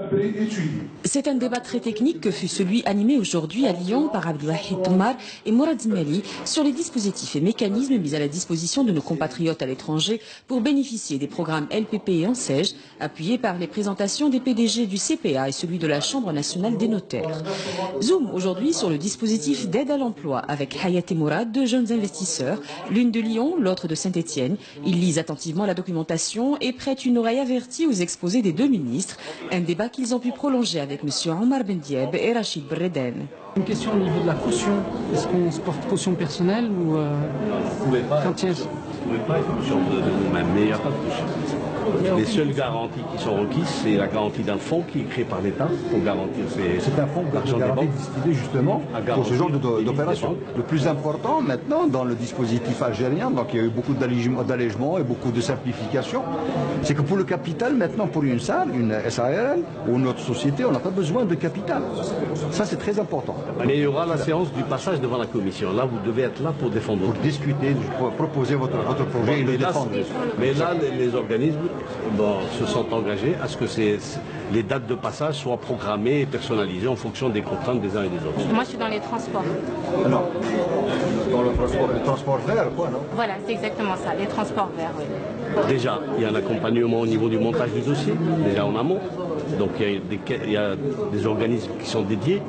préétudié. C'est un débat très technique que fut celui animé aujourd'hui à Lyon par Abdelwahid Toumar et Mourad Zmeli sur les dispositifs et mécanismes mis à la disposition de nos compatriotes à l'étranger pour bénéficier des programmes LPP et ANSEJ, appuyés par les présentations des PDG du CPA et celui de la Chambre nationale des notaires. Zoom aujourd'hui sur le dispositif d'aide à l'emploi avec Hayat et Mourad, deux jeunes investisseurs, l'une de Lyon, l'autre de Saint-Étienne. Ils lisent attentivement la documentation et prêtent une oreille avertie aux exposés des deux ministres, un débat qu'ils ont pu prolonger avec M. Omar Ben Dieb et Rachid Breden. Une question au niveau de la caution. Est-ce qu'on se porte caution personnelle ou quand il y a... Vous ne pouvez pas être caution de même, mais il n'y a pas de caution. Les seules garanties qui sont requises, c'est la garantie d'un fonds qui est créé par l'État pour garantir C'est un fonds de garantie destiné justement pour ce genre d'opération. Le plus important maintenant dans le dispositif algérien, donc il y a eu beaucoup d'allègements et beaucoup de simplifications, c'est que pour le capital maintenant, pour une salle, une SARL ou une autre société, on n'a pas besoin de capital. Ça c'est très important. Mais il y aura la séance du passage devant la commission. Là, vous devez être là pour défendre. Pour discuter, pour proposer votre projet et le défendre. Mais là, les organismes se sont engagés à ce que les dates de passage soient programmées et personnalisées en fonction des contraintes des uns et des autres. Moi, je suis dans les transports. Alors, dans le transport vert, quoi, non? Voilà, c'est exactement ça, les transports verts, oui. Déjà, il y a un accompagnement au niveau du montage du dossier, déjà en amont. Donc, il y a des organismes qui sont dédiés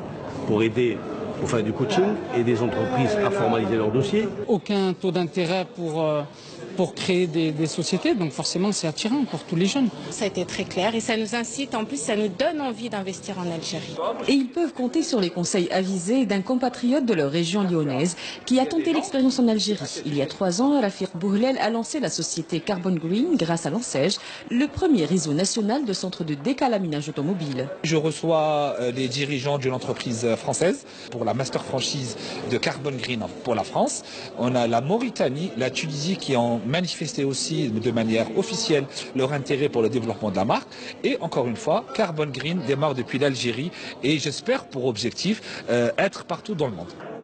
pour aider pour faire du coaching et des entreprises à formaliser leur dossier. Aucun taux d'intérêt pour créer des sociétés, donc forcément c'est attirant pour tous les jeunes. Ça a été très clair et ça nous incite, en plus ça nous donne envie d'investir en Algérie. Et ils peuvent compter sur les conseils avisés d'un compatriote de leur région lyonnaise qui a tenté l'expérience en Algérie. Il y a 3 ans, Rafiq Bouhlel a lancé la société Carbon Green grâce à l'ANSEJ, le premier réseau national de centres de décalaminage automobile. Je reçois les dirigeants d'une entreprise française pour la master franchise de Carbon Green pour la France. On a la Mauritanie, la Tunisie qui ont manifesté aussi de manière officielle leur intérêt pour le développement de la marque. Et encore une fois, Carbon Green démarre depuis l'Algérie et j'espère pour objectif être partout dans le monde.